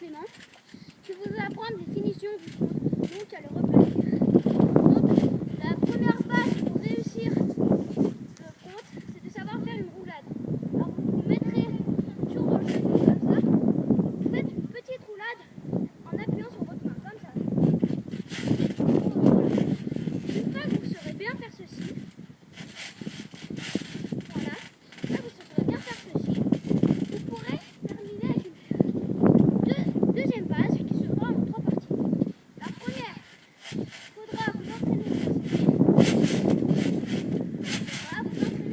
Clément qui vous apprendre les finitions du front, donc à le replacer. Donc la première base pour réussir le front, c'est de savoir faire une roulade. Alors vous vous mettrez sur vos genoux comme ça, vous faites une petite roulade en appuyant sur votre main, comme ça. Voilà. Une fois que vous saurez bien faire ceci, voilà, là vous saurez bien faire ceci, vous pourrez terminer avec une deuxième base qui sera en 3 parties. La première, il faudra vous entraîner à faire ceci.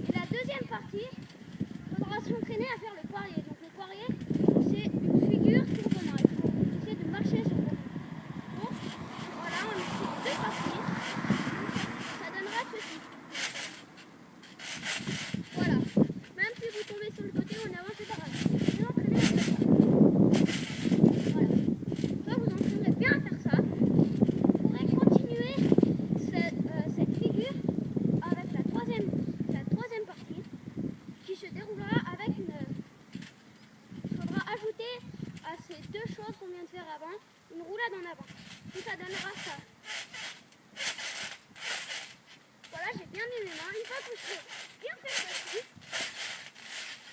Et la deuxième partie, il faudra s'entraîner à faire le poirier. Donc le poirier, c'est une figure sur vos mains. Il faut essayer de marcher sur vos mains. Donc voilà, on a fait 2 parties. Ça donnera ceci. Voilà. Même si vous tombez sur le côté ou en avant, c'est pas grave. Vous entraînez à faire ça. Voilà. Soit vous entraînerez bien à faire ça. Vous pourrez continuer cette figure avec la troisième partie qui se déroulera avec une... Il faudra ajouter à ces 2 choses qu'on vient de faire avant, une roulade en avant. Et ça donnera ça. Voilà, j'ai bien mis mes mains. Une fois que vous serez bien fait ceci,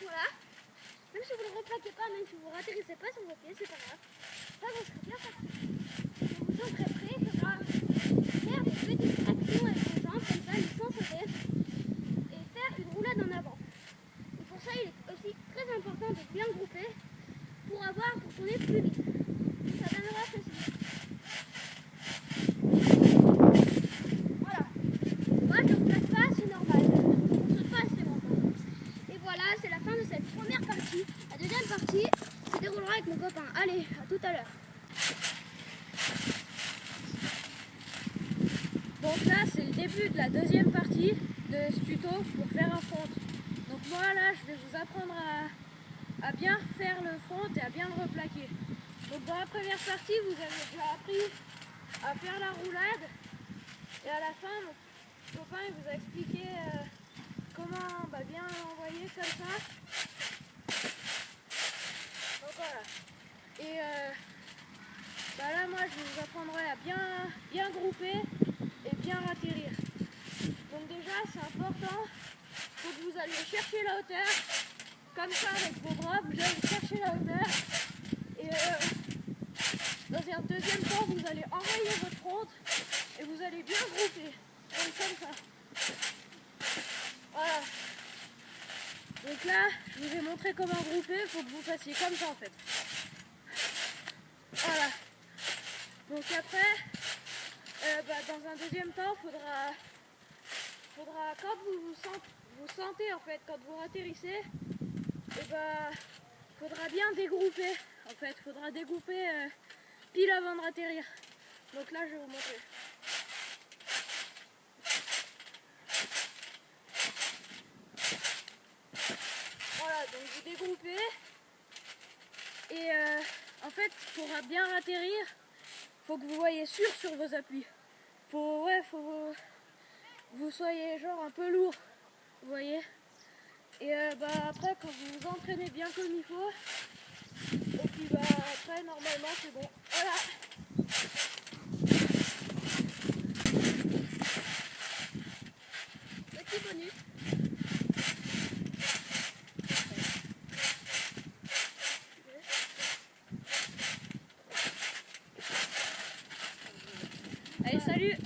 voilà. Même si vous ne le replaquez pas, même si vous ne ratterrissez pas sur vos pieds, c'est pas grave. Ça, vous serez bien fait. Vous serez prêt, il faudra faire des petites tractions avec vos jambes, comme ça, sans sauter, et faire une roulade en avant. Et pour ça, il est aussi très important de bien grouper pour tourner plus vite. Ça donnera ceci. Voilà. Moi, je ne place pas, c'est normal. On ne saute pas, c'est normal. Et voilà, c'est la fin de cette première partie. La deuxième partie se déroulera avec mon copain. Allez, à tout à l'heure. Donc là, c'est le début de la deuxième partie de ce tuto pour faire un front. Donc moi là, je vais vous apprendre à bien faire le front et à bien le replaquer. Donc dans la première partie, vous avez déjà appris à faire la roulade. Et à la fin, mon copain il vous a expliqué comment bien l'envoyer comme ça. Donc voilà. Et là, moi, je vous apprendrai à bien grouper et bien atterrir. Donc déjà, c'est important, il faut que vous alliez chercher la hauteur, comme ça avec vos bras, vous allez chercher la hauteur. Et dans un deuxième temps, vous allez enrayer votre front et vous allez bien grouper, comme ça. Voilà. Donc là, je vous ai montré comment grouper, il faut que vous fassiez comme ça en fait. Voilà. Donc après, dans un deuxième temps, faudra quand vous sentez en fait, quand vous atterrissez, faudra bien dégrouper. En fait, faudra dégrouper pile avant de atterrir. Donc là, je vais vous montrer. Voilà, donc vous dégroupez et en fait, pour bien atterrir, faut que vous voyez sûr sur vos appuis. Faut vous soyez genre un peu lourd, vous voyez. Et après, quand vous vous entraînez bien comme il faut, et puis après, normalement, c'est bon. Voilà. Petit bonus. Allez, salut!